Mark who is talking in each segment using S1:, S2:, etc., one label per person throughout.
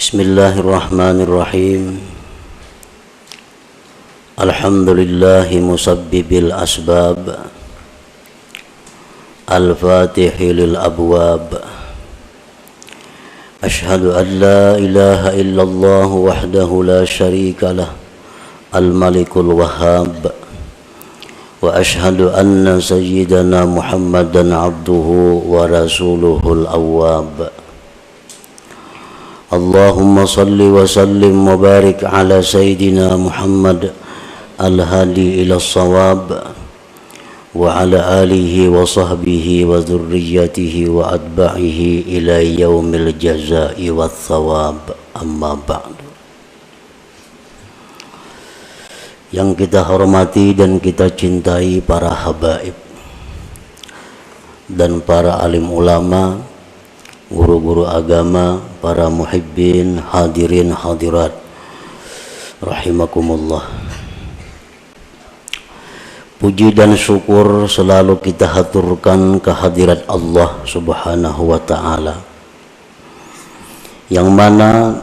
S1: Bismillahirrahmanirrahim. Alhamdulillahi musabbibil asbab, al-fatihi lil abwab. Ashhadu an la ilaha illallah wahdahu la syarika lah, al-malikul wahhab. Wa ashhadu anna sayyidana Muhammadan abduhu wa rasuluhul awwab. Allahumma salli wa sallim wa barik ala sayyidina Muhammad al-hadi ila as-sawab wa ala alihi wa sahbihi wa dhurriyyatihi wa atba'ihi ila yaumil jazaa'i wa thawab. Amma ba'du. Yang kita hormati dan kita cintai para habaib dan para alim ulama, guru-guru agama, para muhibbin, hadirin hadirat rahimakumullah. Puji dan syukur selalu kita haturkan kehadirat Allah Subhanahu wa ta'ala, yang mana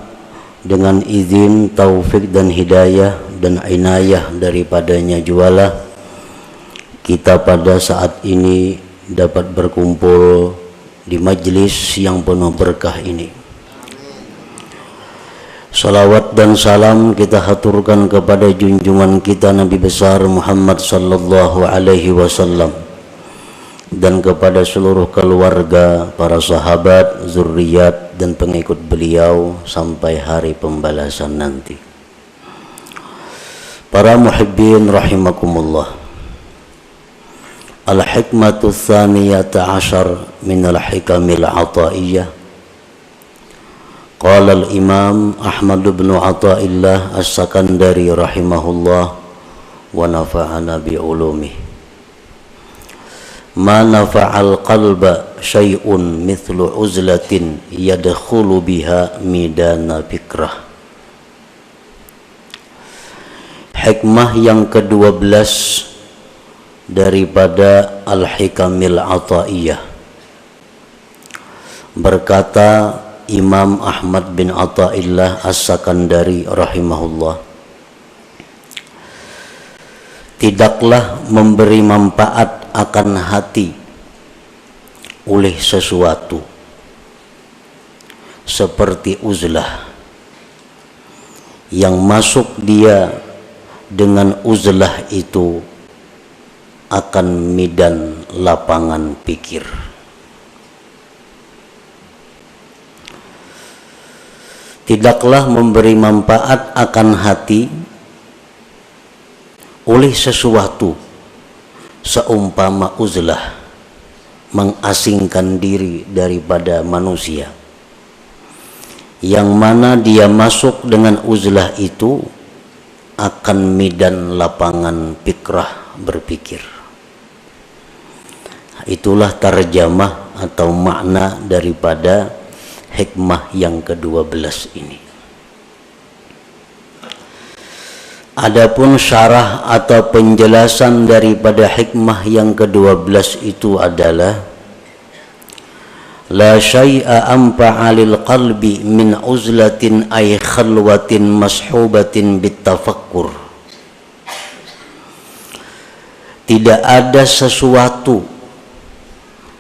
S1: dengan izin, taufik dan hidayah dan inayah daripadanya jualah kita pada saat ini dapat berkumpul di majlis yang penuh berkah ini. Salawat dan salam kita haturkan kepada junjungan kita Nabi besar Muhammad sallallahu alaihi wasallam dan kepada seluruh keluarga, para sahabat, zuriat dan pengikut beliau sampai hari pembalasan nanti. Para muhibbin rahimakumullah. Al-hikmatu tsaniyata ashar min al-hikamil ataiyah. Qala al-imam Ahmad bin Athaillah as-Sakandari rahimahullah wa nafa'ana bi ulumih. Ma nafa'al qalba syai'un mithlu uzlatin yadkhulu biha midana fikrah. Hikmah yang ke-12 daripada Al-Hikamil Athaiyah. Berkata Imam Ahmad bin Athaillah As-Sakandari rahimahullah, tidaklah memberi manfaat akan hati oleh sesuatu seperti uzlah yang masuk dia dengan uzlah itu akan midan lapangan pikir. Tidaklah memberi manfaat akan hati oleh sesuatu seumpama uzlah mengasingkan diri daripada manusia, yang mana dia masuk dengan uzlah itu akan midan lapangan fikrah, berpikir. Itulah tarjamah atau makna daripada hikmah yang ke-12 ini. Adapun syarah atau penjelasan daripada hikmah yang ke-12 itu adalah la syai'a anfa'a lil qalbi min uzlatin ay khalwatin mashubatin bitafakkur. Tidak ada sesuatu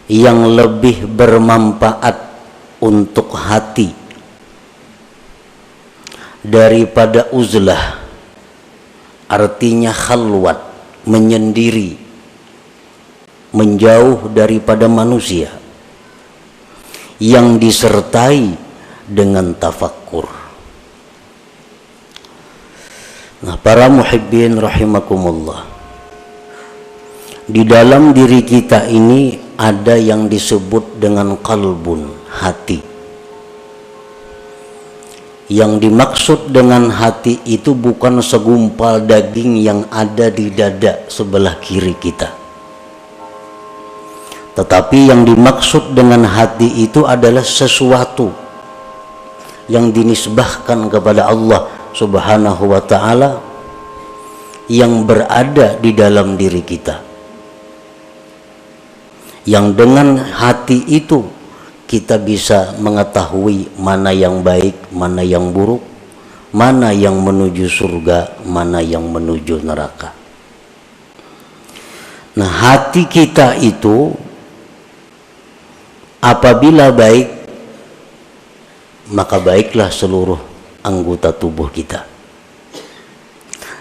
S1: yang lebih bermanfaat untuk hati daripada uzlah, artinya khalwat, menyendiri, menjauh daripada manusia, yang disertai dengan tafakkur. Nah, para muhibbin rahimakumullah, di dalam diri kita ini ada yang disebut dengan qalbun, hati. Yang dimaksud dengan hati itu bukan segumpal daging yang ada di dada sebelah kiri kita, tetapi yang dimaksud dengan hati itu adalah sesuatu yang dinisbahkan kepada Allah Subhanahu wa ta'ala, yang berada di dalam diri kita, yang dengan hati itu kita bisa mengetahui mana yang baik, mana yang buruk, mana yang menuju surga, mana yang menuju neraka. Nah, hati kita itu apabila baik, maka baiklah seluruh anggota tubuh kita.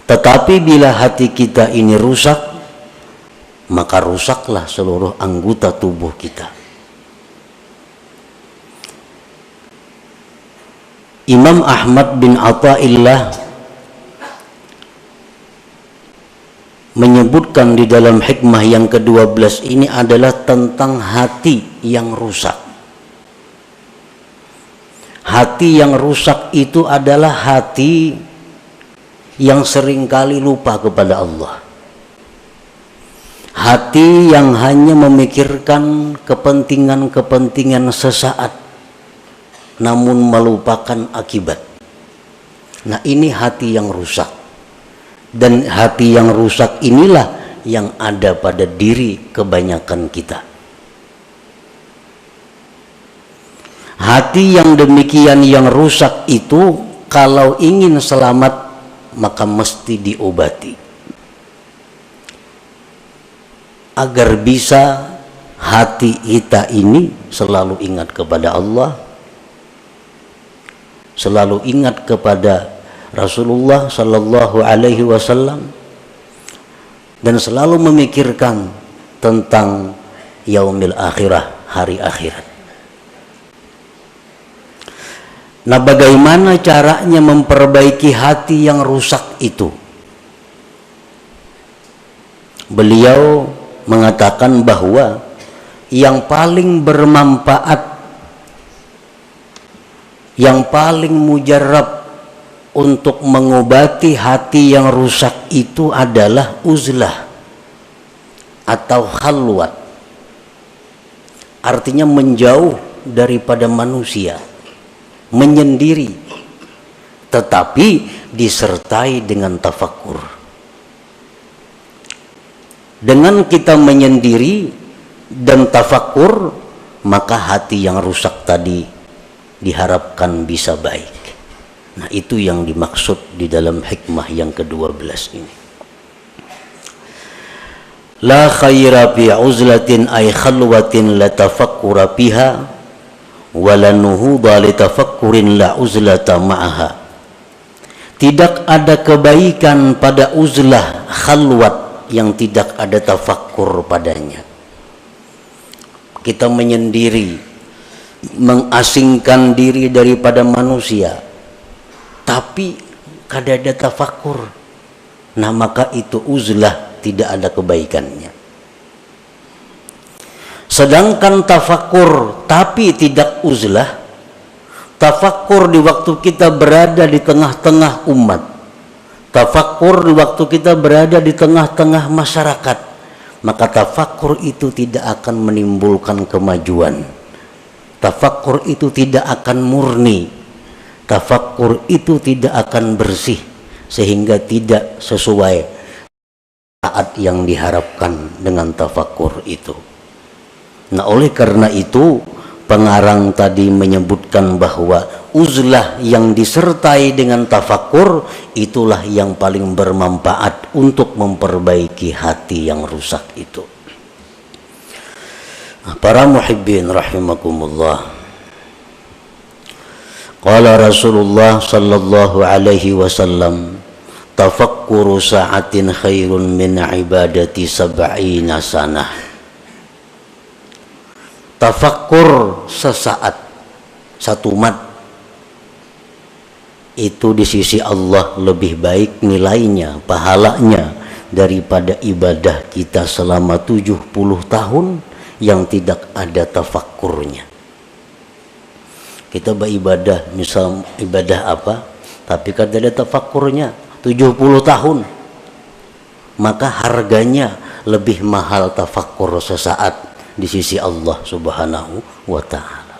S1: Tetapi bila hati kita ini rusak, maka rusaklah seluruh anggota tubuh kita. Imam Ahmad bin Athaillah menyebutkan di dalam hikmah yang ke-12 ini adalah tentang hati yang rusak. Hati yang rusak itu adalah hati yang seringkali lupa kepada Allah. Hati yang hanya memikirkan kepentingan-kepentingan sesaat, namun melupakan akibat. Nah, ini hati yang rusak. Dan hati yang rusak inilah yang ada pada diri kebanyakan kita. Hati yang demikian yang rusak itu kalau ingin selamat maka mesti diobati. Agar bisa hati kita ini selalu ingat kepada Allah, selalu ingat kepada Rasulullah sallallahu alaihi wasallam, dan selalu memikirkan tentang yaumil akhirah, hari akhirat. Nah, bagaimana caranya memperbaiki hati yang rusak itu? Beliau mengatakan bahwa yang paling bermanfaat, yang paling mujarab untuk mengobati hati yang rusak itu adalah uzlah atau khalwat. Artinya menjauh daripada manusia, menyendiri, tetapi disertai dengan tafakkur. Dengan kita menyendiri dan tafakkur, maka hati yang rusak tadi diharapkan bisa baik. Nah, itu yang dimaksud di dalam hikmah yang ke-12 ini. La khaira fi uzlatin ay khalwatin la tafakkura biha wa la nuhuda li tafakkurin la uzlata ma'aha. Tidak ada kebaikan pada uzlah, khalwat, yang tidak ada tafakkur padanya. Kita menyendiri, mengasingkan diri daripada manusia, tapi kada ada tafakkur. Nah, maka itu uzlah, tidak ada kebaikannya. Sedangkan tafakkur tapi tidak uzlah, tafakkur di waktu kita berada di tengah-tengah umat, tafakkur di waktu kita berada di tengah-tengah masyarakat, maka tafakkur itu tidak akan menimbulkan kemajuan. Tafakkur itu tidak akan murni. Tafakkur itu tidak akan bersih, sehingga tidak sesuai saat yang diharapkan dengan tafakkur itu. Nah, oleh karena itu pengarang tadi menyebutkan bahwa uzlah yang disertai dengan tafakkur itulah yang paling bermanfaat untuk memperbaiki hati yang rusak itu. Para muhibbin rahimakumullah, qala Rasulullah sallallahu alaihi wasallam, tafakkuru sa'atin khairun min ibadati sab'ina sanah. Tafakkur sesaat, satu mat, itu di sisi Allah lebih baik nilainya, pahalanya daripada ibadah kita selama 70 tahun yang tidak ada tafakkurnya. Kita beribadah, misal ibadah apa, tapi kada ada tafakkurnya 70 tahun, maka harganya lebih mahal tafakkur sesaat di sisi Allah subhanahu wa ta'ala.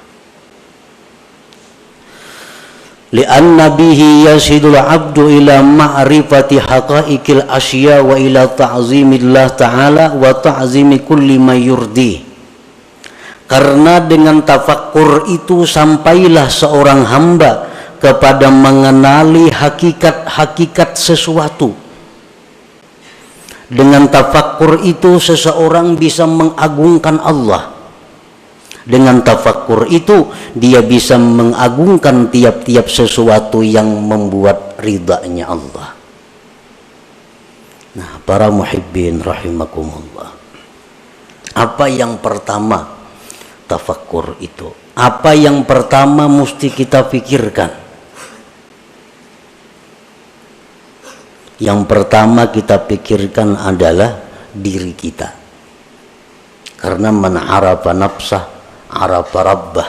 S1: Lianna bihi yasidul abdu ila ma'rifati haqaiqil asya wa ila ta'zimillah ta'ala wa ta'zimi kulli ma yurdi. Karena dengan tafakkur itu sampailah seorang hamba kepada mengenali hakikat-hakikat sesuatu. Dengan tafakkur itu seseorang bisa mengagungkan Allah. Dengan tafakkur itu dia bisa mengagungkan tiap-tiap sesuatu yang membuat ridhanya Allah. Nah, para muhibbin rahimakumullah. Apa yang pertama tafakkur itu? Apa yang pertama mesti kita pikirkan? Yang pertama kita pikirkan adalah diri kita. Karena man arafa nafsah arafa rabbah.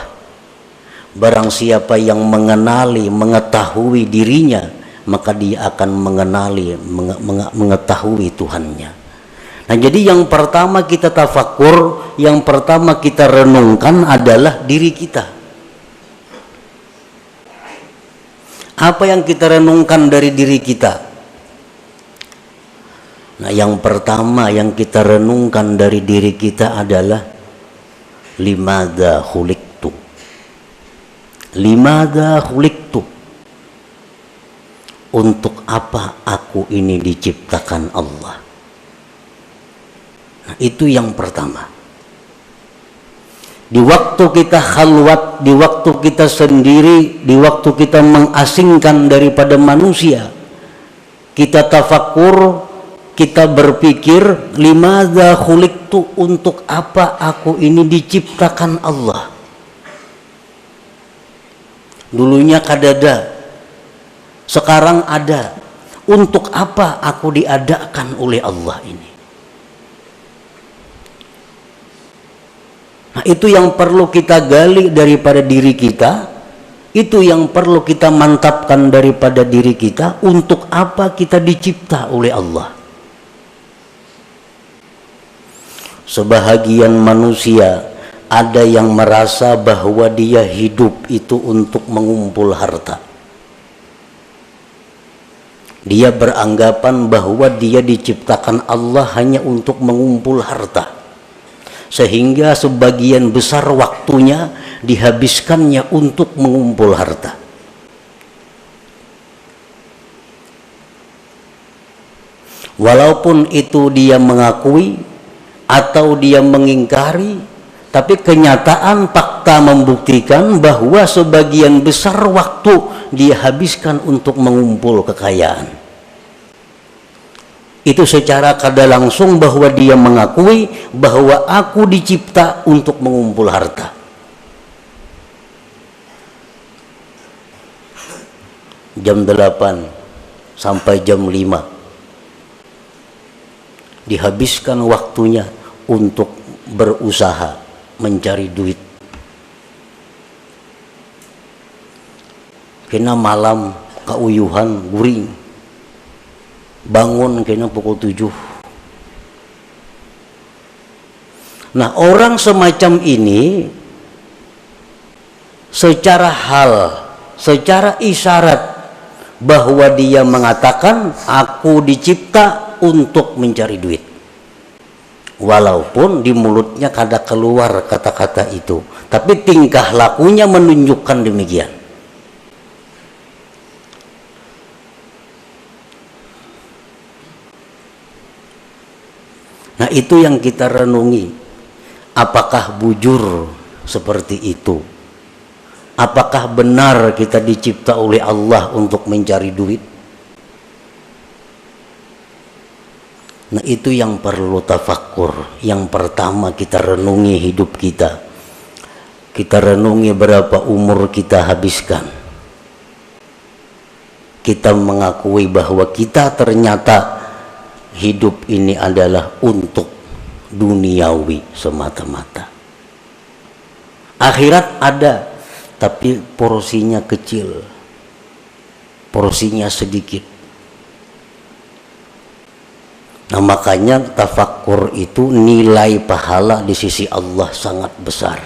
S1: Barang siapa yang mengenali, mengetahui dirinya, maka dia akan mengetahui Tuhannya. Nah, jadi yang pertama kita tafakkur, yang pertama kita renungkan adalah diri kita. Apa yang kita renungkan dari diri kita? Nah, yang pertama yang kita renungkan dari diri kita adalah limadza khuliqtu. Limadza khuliqtu. Untuk apa aku ini diciptakan Allah? Nah, itu yang pertama. Di waktu kita khalwat, di waktu kita sendiri, di waktu kita mengasingkan daripada manusia, kita tafakkur, kita berpikir, limadza khuliqtu, untuk apa aku ini diciptakan Allah? Dulunya kadada, sekarang ada. Untuk apa aku diadakan oleh Allah ini? Nah, itu yang perlu kita gali daripada diri kita. Itu yang perlu kita mantapkan daripada diri kita. Untuk apa kita dicipta oleh Allah? Sebahagian manusia ada yang merasa bahwa dia hidup itu untuk mengumpul harta. Dia beranggapan bahwa dia diciptakan Allah hanya untuk mengumpul harta, sehingga sebagian besar waktunya dihabiskannya untuk mengumpul harta. Walaupun itu dia mengakui atau dia mengingkari, tapi kenyataan fakta membuktikan bahwa sebagian besar waktu dia habiskan untuk mengumpul kekayaan. Itu secara kada langsung bahwa dia mengakui bahwa aku dicipta untuk mengumpul harta. Jam 8 sampai jam 5 dihabiskan waktunya untuk berusaha mencari duit. Kena malam kauyuhan guring, bangun kena pukul 7. Nah, orang semacam ini secara hal, secara isyarat bahwa dia mengatakan aku dicipta untuk mencari duit, walaupun di mulutnya kada keluar kata-kata itu, tapi tingkah lakunya menunjukkan demikian. Nah, itu yang kita renungi. Apakah bujur seperti itu? Apakah benar kita dicipta oleh Allah untuk mencari duit? Nah, itu yang perlu tafakkur. Yang pertama kita renungi hidup kita. Kita renungi berapa umur kita habiskan. Kita mengakui bahwa kita ternyata hidup ini adalah untuk duniawi semata-mata. Akhirat ada, tapi porsinya kecil, porsinya sedikit. Nah, makanya tafakkur itu nilai pahala di sisi Allah sangat besar.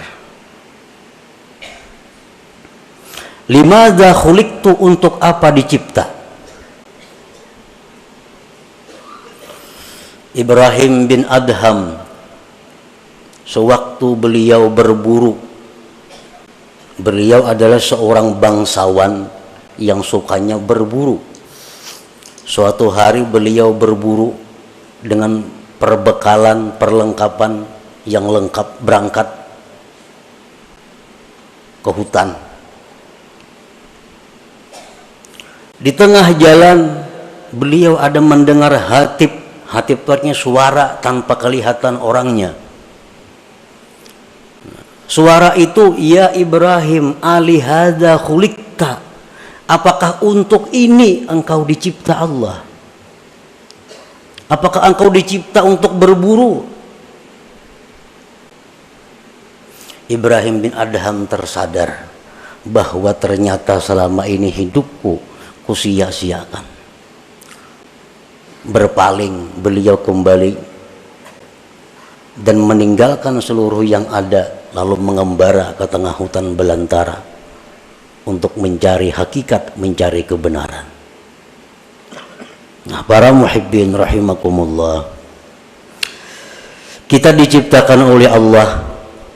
S1: Limadza khuliqtu, untuk apa dicipta? Ibrahim bin Adham, sewaktu beliau berburu. Beliau adalah seorang bangsawan yang sukanya berburu. Suatu hari beliau berburu dengan perbekalan, perlengkapan yang lengkap, berangkat ke hutan. Di tengah jalan beliau ada mendengar hatib. Hatib itu artinya suara tanpa kelihatan orangnya. Suara itu, ya Ibrahim, alihada khuliqta, apakah untuk ini engkau dicipta Allah? Apakah engkau dicipta untuk berburu? Ibrahim bin Adham tersadar bahwa ternyata selama ini hidupku kusia-siakan. Berpaling beliau kembali dan meninggalkan seluruh yang ada, lalu mengembara ke tengah hutan belantara untuk mencari hakikat, mencari kebenaran. Nah, para muhibbin rahimakumullah, kita diciptakan oleh Allah,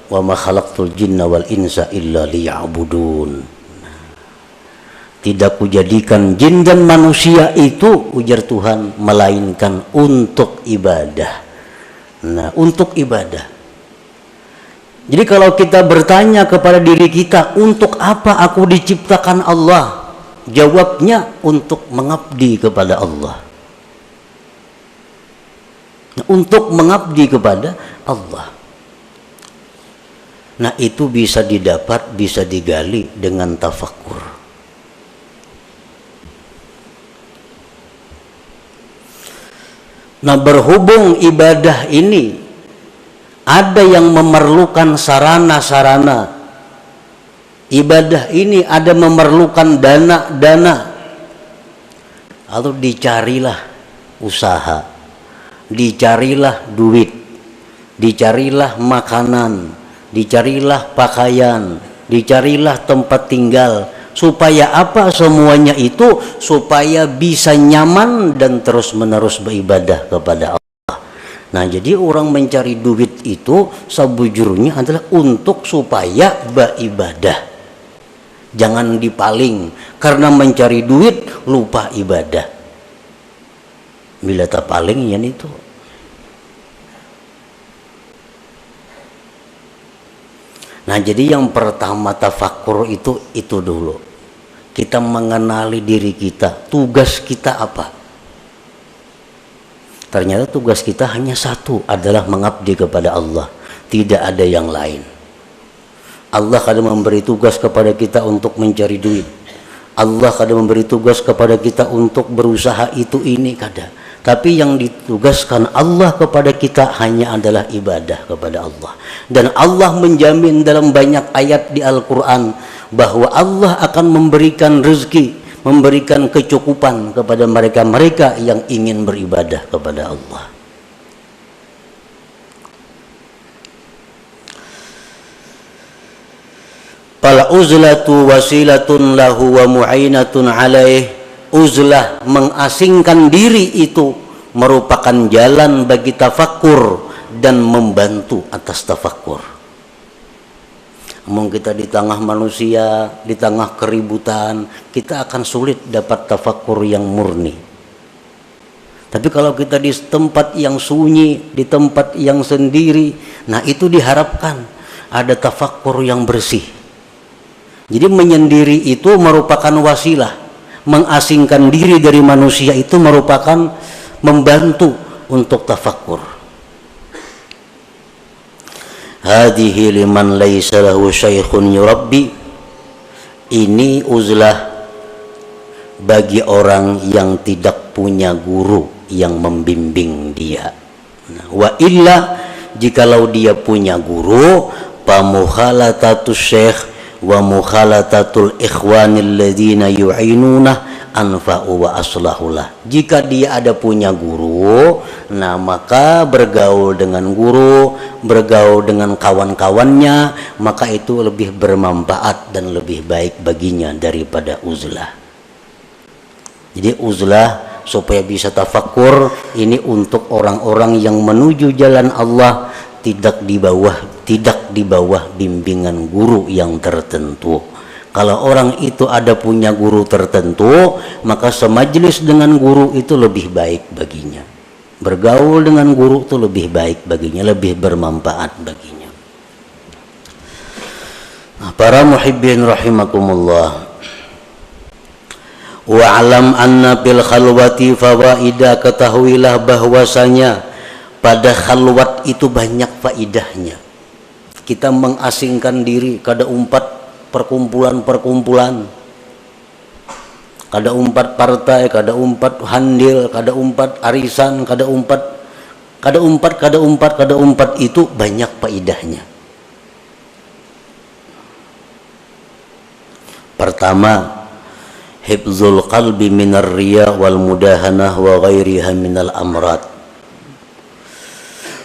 S1: wa ma khalaqtul jinna wal insa illa liya'budun. Tidak kujadikan jin dan manusia itu, ujar Tuhan, melainkan untuk ibadah. Nah, untuk ibadah. Jadi kalau kita bertanya kepada diri kita, untuk apa aku diciptakan Allah? Jawabnya, untuk mengabdi kepada Allah. Nah, untuk mengabdi kepada Allah. Nah, itu bisa didapat, bisa digali dengan tafakkur. Nah, berhubung ibadah ini ada yang memerlukan sarana-sarana, ibadah ini ada memerlukan dana-dana, lalu dicarilah usaha, dicarilah duit, dicarilah makanan, dicarilah pakaian, dicarilah tempat tinggal. Supaya apa semuanya itu? Supaya bisa nyaman dan terus-menerus beribadah kepada Allah. Nah, jadi orang mencari duit itu sebujurnya adalah untuk supaya beribadah. Jangan dipaling karena mencari duit lupa ibadah. Bila tak paling ya itu. Nah, jadi yang pertama tafakkur itu dulu. Kita mengenali diri kita, tugas kita apa? Ternyata tugas kita hanya satu, adalah mengabdi kepada Allah. Tidak ada yang lain. Allah kadang memberi tugas kepada kita untuk mencari duit. Allah kadang memberi tugas kepada kita untuk berusaha itu ini kadang. Tapi yang ditugaskan Allah kepada kita hanya adalah ibadah kepada Allah. Dan Allah menjamin dalam banyak ayat di Al-Quran bahwa Allah akan memberikan rezeki, memberikan kecukupan kepada mereka-mereka yang ingin beribadah kepada Allah. Fal uzlatu wasilatun lahu wa mu'inatun alaih. Uzlah, mengasingkan diri, itu merupakan jalan bagi tafakkur dan membantu atas tafakkur. Namun kita di tengah manusia, di tengah keributan, kita akan sulit dapat tafakkur yang murni. Tapi kalau kita di tempat yang sunyi, di tempat yang sendiri, nah itu diharapkan ada tafakkur yang bersih. Jadi menyendiri itu merupakan wasilah. Mengasingkan diri dari manusia itu merupakan membantu untuk tafakkur. Hadhihi liman laisa lahu syaikhun yurabbi. Ini uzlah bagi orang yang tidak punya guru yang membimbing dia. Wa illa, jikalau dia punya guru, pamukhalatatus syekh wa mukhalatatul ikhwanil ladzina yu'inunah anfa'u wa aslahulah. Jika dia ada punya guru, nah maka bergaul dengan guru, bergaul dengan kawan-kawannya, maka itu lebih bermanfaat dan lebih baik baginya daripada uzlah. Jadi uzlah supaya bisa tafakkur ini untuk orang-orang yang menuju jalan Allah, tidak di bawah tidak di bawah bimbingan guru yang tertentu. Kalau orang itu ada punya guru tertentu, maka semajlis dengan guru itu lebih baik baginya. Bergaul dengan guru itu lebih baik baginya, lebih bermanfaat baginya. Nah, para muhibbin rahimakumullah. Wa'alam anna bil khalwati fawaida, ketahuilah bahwasanya pada khalwat itu banyak faidahnya. Kita mengasingkan diri, kada umpat perkumpulan-perkumpulan, kada umpat partai, kada umpat handil, kada umpat arisan, kada umpat itu banyak faidahnya. Pertama, hifzul qalbi minar riya wal mudahanah wa ghairiha minal amrad.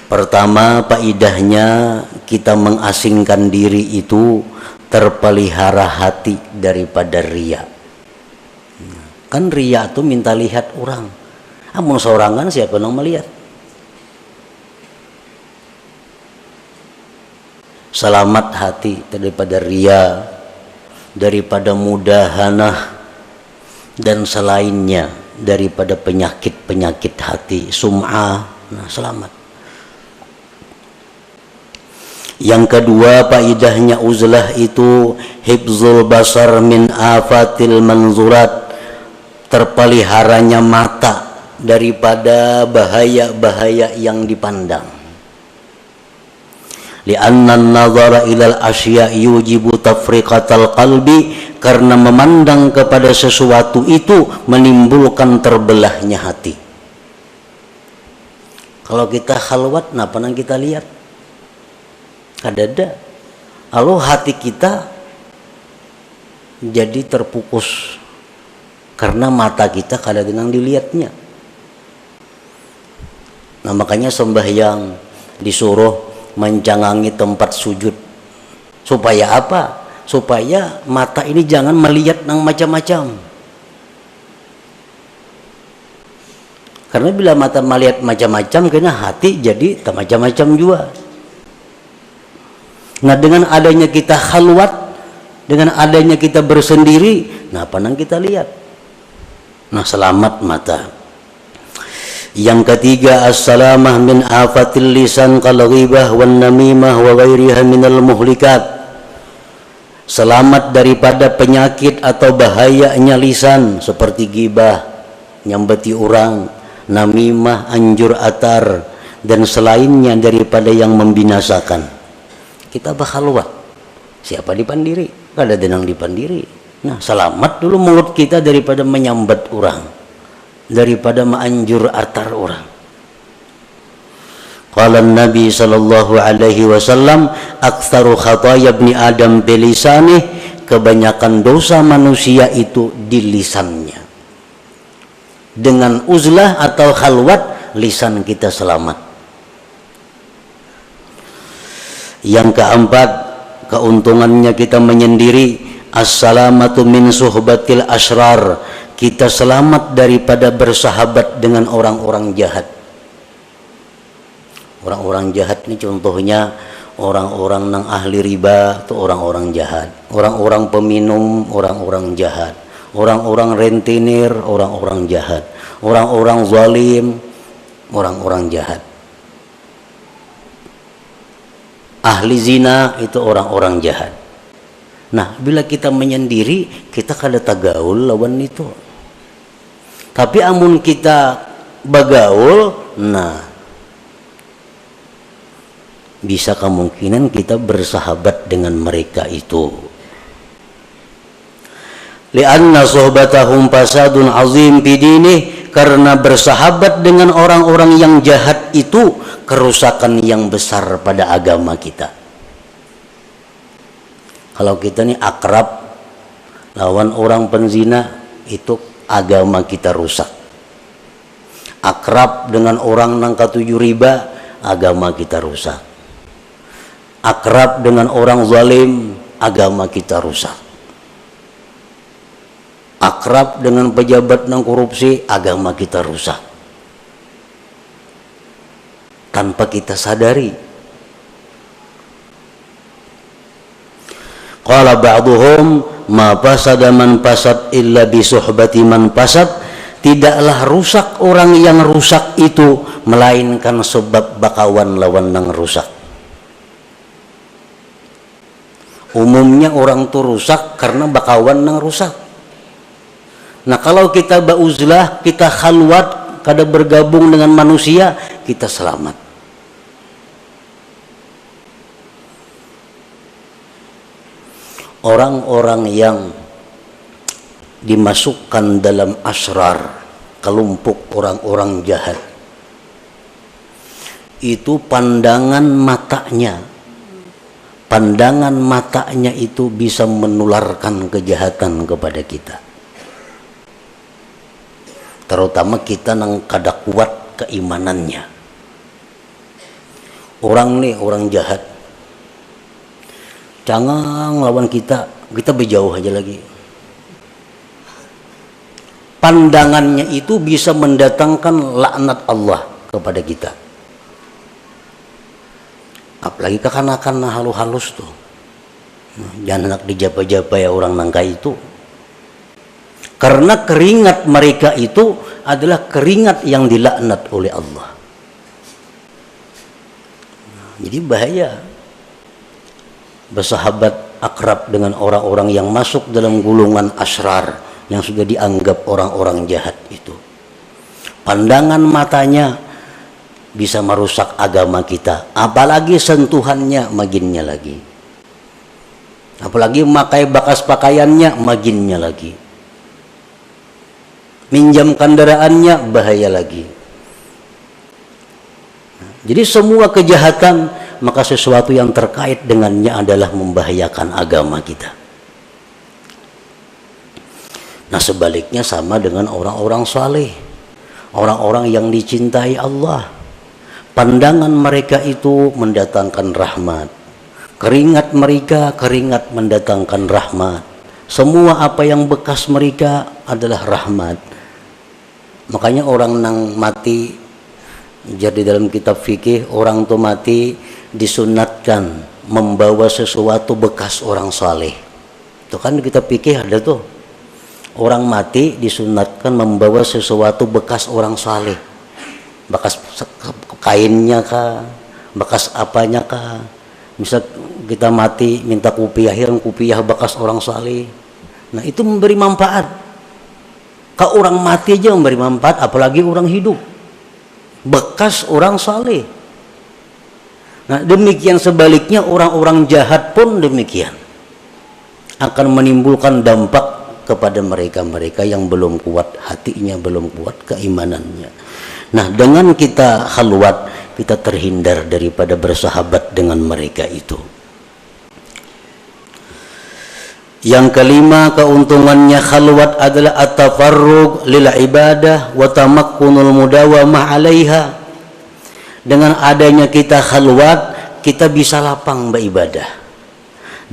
S1: Pertama, faidahnya kita mengasingkan diri itu terpelihara hati daripada riya. Kan riya itu minta lihat orang. Amun seorangan siapa yang melihat? Selamat hati daripada riya, daripada mudahanah, dan selainnya daripada penyakit-penyakit hati, sum'ah. Nah, selamat. Yang kedua, faidahnya uzlah itu hifzul basar min afatil manzurat, terpeliharanya mata daripada bahaya-bahaya yang dipandang. Li'anna an-nazara ilal asya yujibu tafriqatal qalbi, karena memandang kepada sesuatu itu menimbulkan terbelahnya hati. Kalau kita khalwat, napa nang kita lihat? Ada. Lalu hati kita jadi terpukus karena mata kita kadang-kadang dilihatnya. Nah, makanya sembahyang disuruh menjangangi tempat sujud. Supaya apa? Supaya mata ini jangan melihat yang macam-macam. Karena bila mata melihat macam-macam, kena hati jadi macam-macam juga. Nah, dengan adanya kita khalwat, dengan adanya kita bersendiri, nah apa yang kita lihat? Nah, selamat mata. Yang ketiga, as-salamah min afatil lisan kal ghibah wan namimah wa ghairiha minal muhlikat. Selamat daripada penyakit atau bahayanya lisan seperti ghibah, nyambeti orang, namimah, anjur atar, dan selainnya daripada yang membinasakan. Kita bakhalwat, siapa dipandiri? Kada denang dipandiri. Nah, selamat dulu mulut kita daripada menyambat orang, daripada menganjur atar orang. Qala Nabi sallallahu alaihi wasallam, aktsaru khataya ibni Adam bilisanih, kebanyakan dosa manusia itu di lisannya. Dengan uzlah atau khalwat, lisan kita selamat. Yang keempat, keuntungannya kita menyendiri, as-salamatu min suhbatil asrar, kita selamat daripada bersahabat dengan orang-orang jahat. Orang-orang jahat ini contohnya orang-orang yang ahli riba itu orang-orang jahat, orang-orang peminum orang-orang jahat, orang-orang rentenir orang-orang jahat, orang-orang zalim orang-orang jahat. Ahli zina itu orang-orang jahat. Nah, bila kita menyendiri, kita kada tagaul lawan itu. Tapi amun kita bagaul, nah bisa kemungkinan kita bersahabat dengan mereka itu. Lianna sohbatahum fasadun azim bidinih, karena bersahabat dengan orang-orang yang jahat itu kerusakan yang besar pada agama kita. Kalau kita nih akrab lawan orang penzina, itu agama kita rusak. Akrab dengan orang nang katuju riba, agama kita rusak. Akrab dengan orang zalim, agama kita rusak. Akrab dengan pejabat nang korupsi, agama kita rusak. Tanpa kita sadari. Qala ba'duhum ma fasada man fasad illa bi suhbati man fasad. Tidaklah rusak orang yang rusak itu melainkan sebab bakawan lawan nang rusak. Umumnya orang tuh rusak karena bakawan nang rusak. Nah kalau kita bauzlah, kita khalwat, kada bergabung dengan manusia, kita selamat. Orang-orang yang dimasukkan dalam asrar, kelompok orang-orang jahat, itu pandangan matanya itu bisa menularkan kejahatan kepada kita, terutama kita nang kada kuat keimanannya. Orang nih, orang jahat, jangan lawan kita berjauh aja lagi. Pandangannya itu bisa mendatangkan laknat Allah kepada kita. Apalagi kekanakan halus-halus tuh. Jangan nak dijapa-japa ya orang nangka itu. Karena keringat mereka itu adalah keringat yang dilaknat oleh Allah. Jadi bahaya bersahabat akrab dengan orang-orang yang masuk dalam gulungan asrar, yang sudah dianggap orang-orang jahat itu. Pandangan matanya bisa merusak agama kita, apalagi sentuhannya maginnya lagi, apalagi memakai bekas pakaiannya maginnya lagi, minjam kendaraannya bahaya lagi. Jadi semua kejahatan, maka sesuatu yang terkait dengannya adalah membahayakan agama kita. Nah sebaliknya sama dengan orang-orang saleh, orang-orang yang dicintai Allah. Pandangan mereka itu mendatangkan rahmat. Keringat mereka, keringat mendatangkan rahmat. Semua apa yang bekas mereka adalah rahmat. Makanya orang nang mati, jadi dalam kitab fikih, orang tuh mati disunatkan membawa sesuatu bekas orang saleh. Itu kan kita fikih ada tuh. Orang mati disunatkan membawa sesuatu bekas orang saleh. Bekas kainnya kah, bekas apanya kah. Misal kita mati minta kupiah, kupiah bekas orang saleh. Nah itu memberi manfaat. Kalau orang mati aja memberi manfaat, apalagi orang hidup. Bekas orang saleh. Nah demikian sebaliknya orang-orang jahat pun demikian. Akan menimbulkan dampak kepada mereka-mereka yang belum kuat hatinya, belum kuat keimanannya. Nah dengan kita khalwat, kita terhindar daripada bersahabat dengan mereka itu. Yang kelima, keuntungannya khalwat adalah at-tafarrug lil ibadah wa tamakkunul mudawamah 'alaiha. Dengan adanya kita khalwat, kita bisa lapang beribadah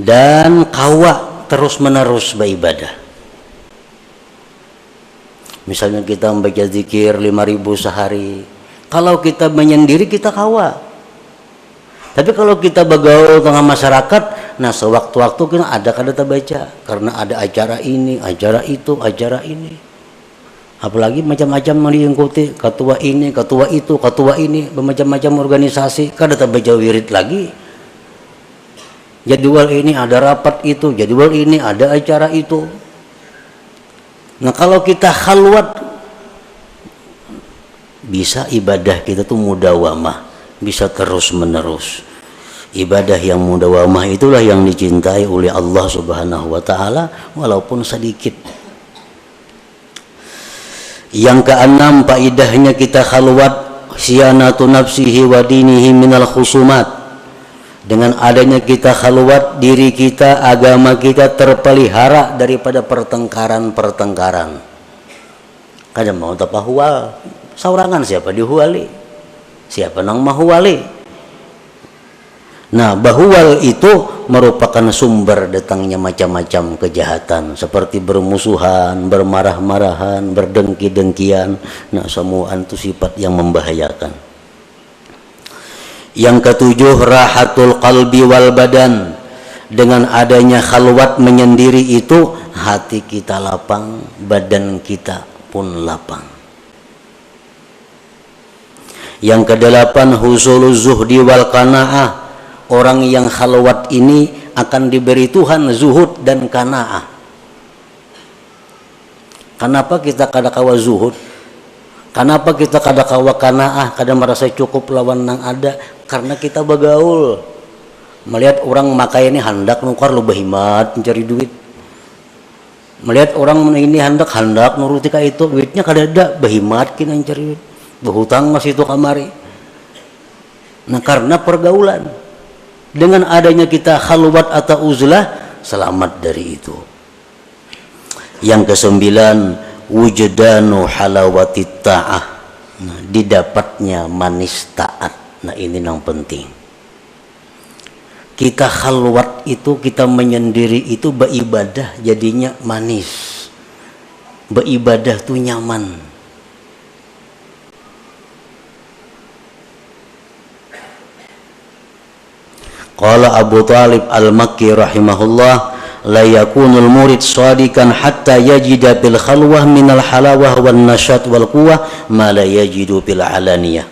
S1: dan kawa terus-menerus beribadah. Misalnya kita membaca zikir 5.000 sehari. Kalau kita menyendiri kita kawa. Tapi kalau kita bergaul tengah masyarakat, nah sewaktu-waktu kita ada kada baca karena ada acara ini, acara itu, acara ini. Apalagi macam-macam yang diikuti, ketua ini, ketua itu, ketua ini, bermacam-macam organisasi, kada baca wirid lagi. Jadwal ini ada rapat itu, jadwal ini ada acara itu. Nah kalau kita khalwat, bisa ibadah kita tuh mudawamah, bisa terus menerus. Ibadah yang mudawamah itulah yang dicintai oleh Allah Subhanahu wa Ta'ala, walaupun sedikit. Yang keenam, faidahnya kita khalwat, siyanatu nafsihi wa dinihi minal khusumat. Dengan adanya kita khalwat, diri kita, agama kita terpelihara daripada pertengkaran-pertengkaran. Kadang mau tapahual, saurangan siapa dihuali, siapa nang mahuali. Nah, bahual itu merupakan sumber datangnya macam-macam kejahatan, seperti bermusuhan, bermarah-marahan, berdengki-dengkian. Nah, semua itu sifat yang membahayakan. Yang ketujuh, rahatul qalbi wal badan. dengan adanya khalwat menyendiri itu hati kita lapang, badan kita pun lapang. Yang kedelapan, husuluz zuhdi wal qanaah. Orang yang khalwat ini akan diberi Tuhan zuhud dan qanaah. Kenapa kita kada kawa zuhud? Kenapa kita kada kawa qanaah, kada merasa cukup lawan nang ada? Karena kita begaul. Melihat orang makai ini hendak nukar lu behimat mencari duit. Melihat orang ini hendak nuruti ka itu, duitnya kada ada, behimat kina mencari duit. Berhutang masih itu kamari. Nah, karena pergaulan. Dengan adanya kita khalwat atau uzlah, selamat dari itu. Yang kesembilan, wujdanu halawatit ta'ah. Nah, didapatnya manis taat. Nah, ini yang penting. Kita khalwat itu, kita menyendiri itu beribadah jadinya manis. Beribadah tuh nyaman. Qala Abu Talib Al-Makki rahimahullah, la yakunul murid shadikan hatta yajida bil khalwah minal halawah wan nasyat wal quwwah ma la yajidu bil alaniyah.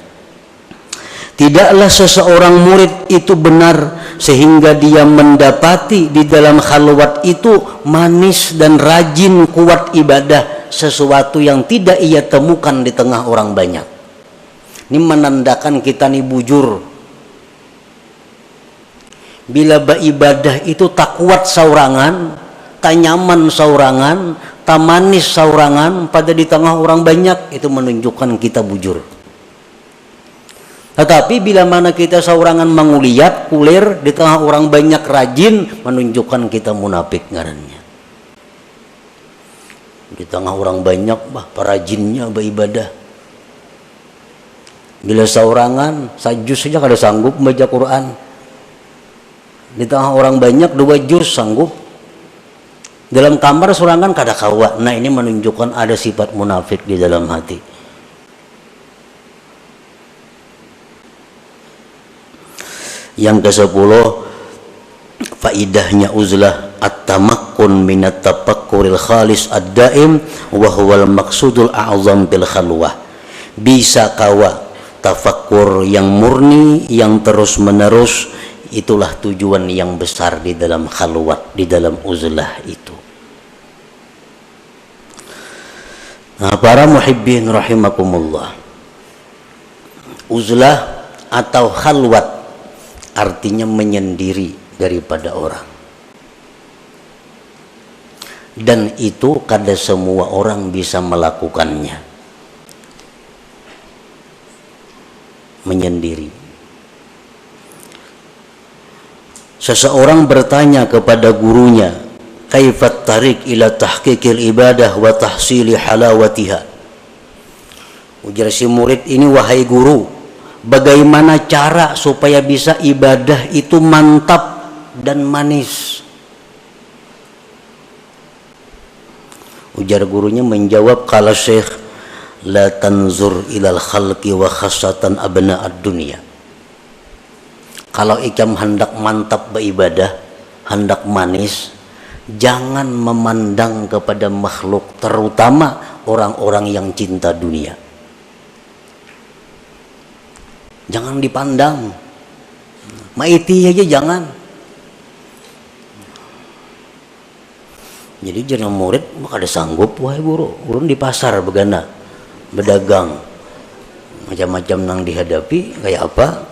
S1: Tidaklah seseorang murid itu benar sehingga dia mendapati di dalam khalwat itu manis dan rajin kuat ibadah, sesuatu yang tidak ia temukan di tengah orang banyak. Ini menandakan kita nih bujur. Bila beribadah itu tak kuat saurangan, tak nyaman saurangan, tak manis saurangan pada di tengah orang banyak, itu menunjukkan kita bujur. Tetapi bila mana kita saurangan manguliat, kulir di tengah orang banyak rajin, menunjukkan kita munafik ngarannya. Di tengah orang banyak perajinnya beribadah. Bila saurangan sajus saja kada sanggup membaca Quran. Di tengah orang banyak 2 juz sanggup. Dalam kamar saurangan kada kawa. Nah, ini menunjukkan ada sifat munafik di dalam hati. Yang ke-10, faidahnya uzlah at-tamakkun minat tafakkuril khalis ad-daim wa huwal maqsudul a'zam bil khalwah. Bisa kawa tafakkur yang murni, yang terus-menerus, itulah tujuan yang besar di dalam khalwat, di dalam uzlah itu. Nah, para muhibbin rahimakumullah, uzlah atau khalwat artinya menyendiri daripada orang. Dan itu kada semua orang bisa melakukannya. Menyendiri. Seseorang bertanya kepada gurunya, kaifat tarik ila tahqiqil ibadah wa tahsili halawatiha. Ujar si murid ini, wahai guru, bagaimana cara supaya bisa ibadah itu mantap dan manis? Ujar gurunya menjawab, qala syekh, la tanzur ilal khalqi wa khassatan abna'ad dunya. Kalau ikam hendak mantap beribadah, hendak manis, jangan memandang kepada makhluk, terutama orang-orang yang cinta dunia. Jangan dipandang, maiti aja jangan. Jadi jangan murid kada sanggup, wahai guru, urun di pasar begana, berdagang, macam-macam nang dihadapi kayak apa?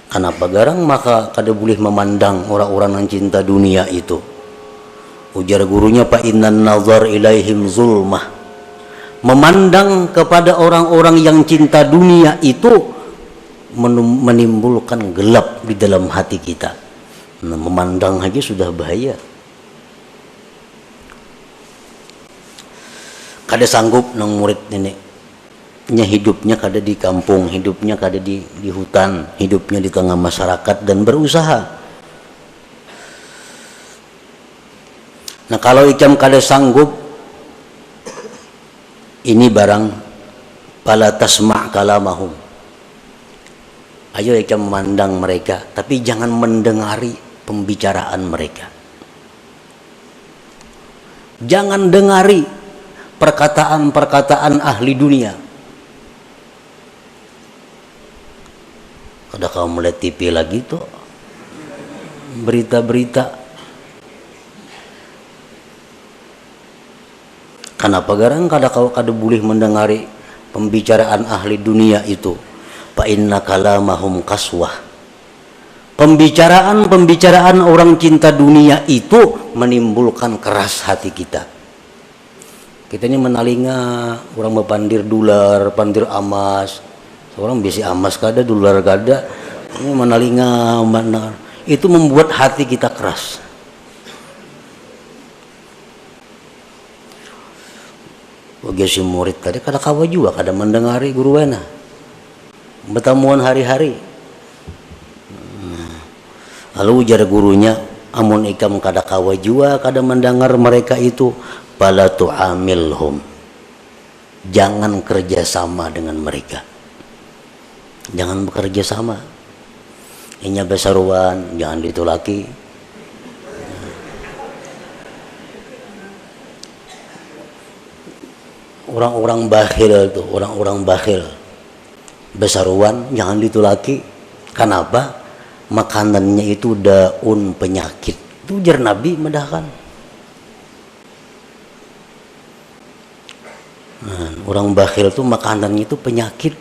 S1: Kenapa garang maka kada boleh memandang orang-orang yang cinta dunia itu? Ujar gurunya, fa innan nazar ilaihim zulmah. Memandang kepada orang-orang yang cinta dunia itu menimbulkan gelap di dalam hati kita. Nah, memandang aja sudah bahaya. Kada sanggup nang murid ini. Hidupnya kada di kampung, hidupnya kada di hutan, hidupnya di tengah masyarakat dan berusaha. Nah, kalau ikam kada sanggup, ini barang pala tasma' kalamahum. Ayo kita memandang mereka, tapi jangan mendengari pembicaraan mereka. Jangan dengari perkataan-perkataan ahli dunia. Kada kau melihat TV lagi tuh, berita-berita. Kenapa garang kada kau kada boleh mendengari pembicaraan ahli dunia itu? Fa inna kalamahum kaswah. Pembicaraan orang cinta dunia itu menimbulkan keras hati kita. Kita ini menalinga orang bepandir dolar, pandir emas. Orang bisi emas kada, dolar kada. Ini menalinga mana. Itu membuat hati kita keras. Bagi si murid tadi kada kawa juga kada mendengari guru wana. Bertemuan hari-hari. Lalu ujar gurunya, amun ikam kada kawa jua kada mendengar mereka itu, bala tu'amilhum. Jangan kerjasama dengan mereka. Jangan bekerja sama. Inya besaruan, jangan ditulaki. Orang-orang bakhil tuh, orang-orang bakhil. Besaruan jangan ditulaki. Kenapa? Makanannya itu daun penyakit. Itu ujar Nabi medahkan. Orang bakhil itu makanannya itu penyakit.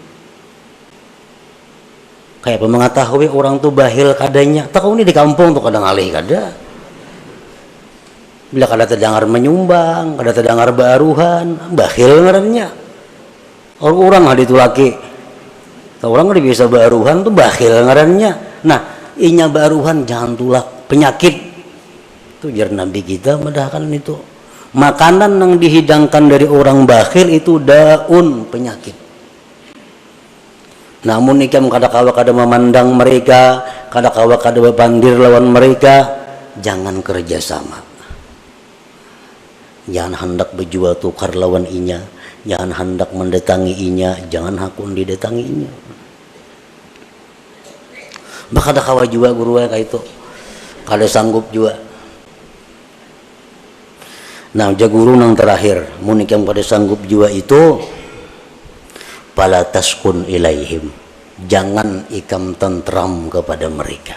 S1: Kayak mengetahui orang tuh bakhil kadanya. Tahu ini di kampung tuh kadang alih kada. Bila kada terdengar menyumbang, kada terdengar baruhan, bakhil ngarannya. Orang hadi tulaki. Orang udah biasa baruhan tuh bakhil ngarannya. Nah, inya baruhan jangan tulak penyakit. Itu jar Nabi kita medahkan itu. Makanan yang dihidangkan dari orang bakhil itu daun penyakit. Namun ikam kada kawa kada memandang mereka, kada kawa kada bepandir lawan mereka, jangan kerjasama. Jangan hendak berjual tukar lawan inya, jangan hendak mendatangi inya, jangan hakun didatangi inya. Bah kada kawa juga guru kayak itu, kada sanggup juga. Nah, jaguru nang terakhir, mun ikam kada sanggup juga itu, fala taskun ilaihim. Jangan ikam tentram kepada mereka.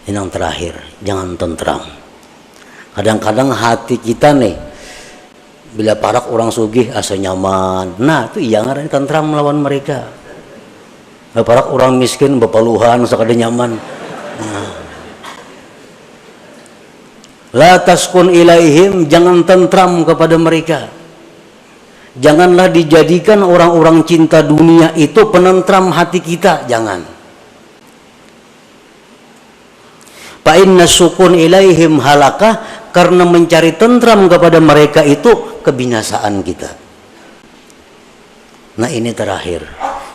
S1: Ini yang terakhir, jangan tentram. Kadang-kadang hati kita nih, bila parak orang sugih asa nyaman. Nah, itu iya ngaran tentram melawan mereka. Bila parak orang miskin bepaluhan sakada nyaman. Nah. La taskun ilaihim, jangan tentram kepada mereka. Janganlah dijadikan orang-orang cinta dunia itu penentram hati kita, jangan. Fa inna sukun ilaihim halakah, karena mencari tentram kepada mereka itu kebinasaan kita. Nah, ini terakhir.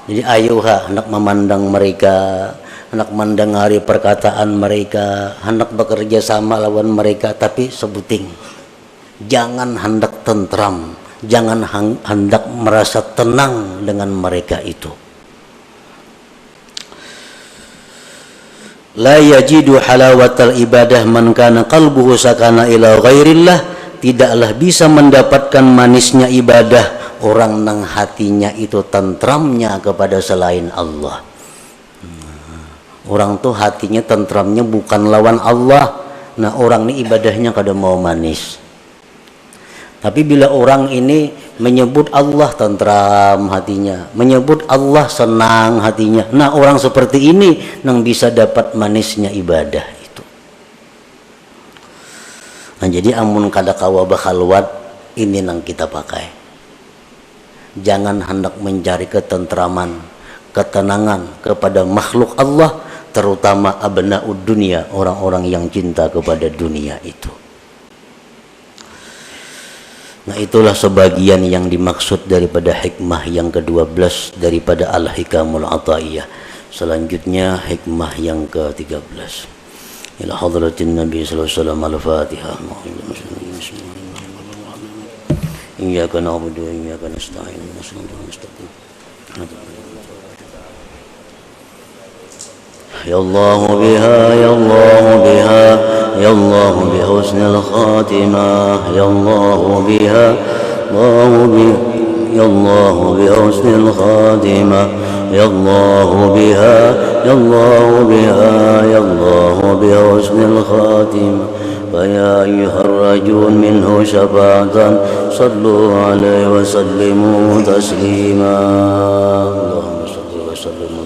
S1: Jadi ayuha hendak memandang mereka, hendak mendengari perkataan mereka, hendak bekerja sama lawan mereka, tapi sebuting. Jangan hendak tentram, jangan hendak merasa tenang dengan mereka itu. La yajidu halawatal ibadah man kana qalbuhu sakana ila ghairillah. Tidaklah bisa mendapatkan manisnya ibadah orang nang hatinya itu tentramnya kepada selain Allah. Orang tuh hatinya tentramnya bukan lawan Allah. Nah, orang ini ibadahnya kada mau manis. Tapi bila orang ini menyebut Allah tentram hatinya, menyebut Allah senang hatinya, nah orang seperti ini yang bisa dapat manisnya ibadah itu. Nah, jadi amun kada kawa bakhalwat, ini yang kita pakai. Jangan hendak mencari ketentraman, ketenangan kepada makhluk Allah, terutama abnaud dunia, orang-orang yang cinta kepada dunia itu. Nah, itulah sebagian yang dimaksud daripada hikmah yang ke-12 daripada Al-Hikamul Ata'iyah. Selanjutnya hikmah yang ke-13. Ila hadratin Nabi sallallahu alaihi wasallam al-Fatihah. Iyyaka na'budu wa iyyaka nasta'in. يا الله بها يا الله بها يا الله بحسن الخاتمة يا الله بها يا الله بحسن الخاتمة يا الله بها يا الله بها يا الله بحسن الخاتمة فيا أيها الرجل منه شفاعة صلوا عليه وسلموا تسليما اللهم صل وسلم